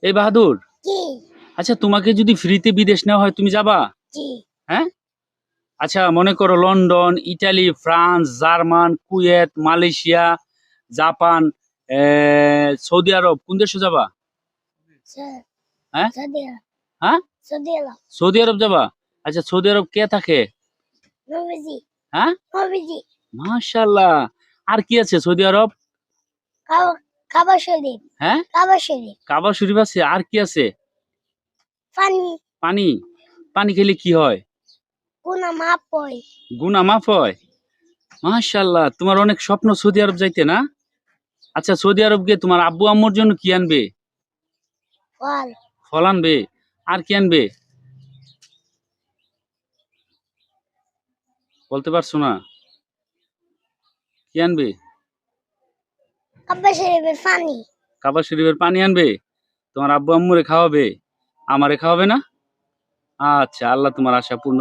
এই বাহাদুর, জি আচ্ছা তোমাকে যদি ফ্রিতে বিদেশ নেওয়া হয় তুমি যাবা? জি হ্যাঁ, আচ্ছা মনে করো London, Italy, France, German, Kuwait, Malaysia, Japan, Saudi Arab, কোন দেশে যাবা? স- হ্যাঁ সৌদি আরব হ্যাঁ, সৌদি আরব সৌদি আরব যাবা? আচ্ছা সৌদি আরব কে থাকে? নবীজি হ্যাঁ, নবীজি মাশাআল্লাহ। আর কি আছে সৌদি আরব? কাবা শরীফ হ্যাঁ, কাবা শরীফ কাবা শরীফ আছে। আর কি আছে? পানি পানি। পানি খেলে কি হয়? গুনা মাপ হয় গুনাহ মাফ হয়। মাশাআল্লাহ, তোমার অনেক স্বপ্ন সৌদি আরব যাইতে না? আচ্ছা সৌদি আরব গিয়ে তোমার আব্বু আম্মুর জন্য কি আনবে? ফল ফল আনবে। আর কি আনবে? বলতে পারছো না? কি আনবে? কাবা শরীফের পানি কাবা শরীফের পানি আনবে। তোমার আব্বু আম্মুরে খাওয়াবে, আমারে খাওয়াবে না? আচ্ছা, আল্লাহ তোমার আশা পূর্ণ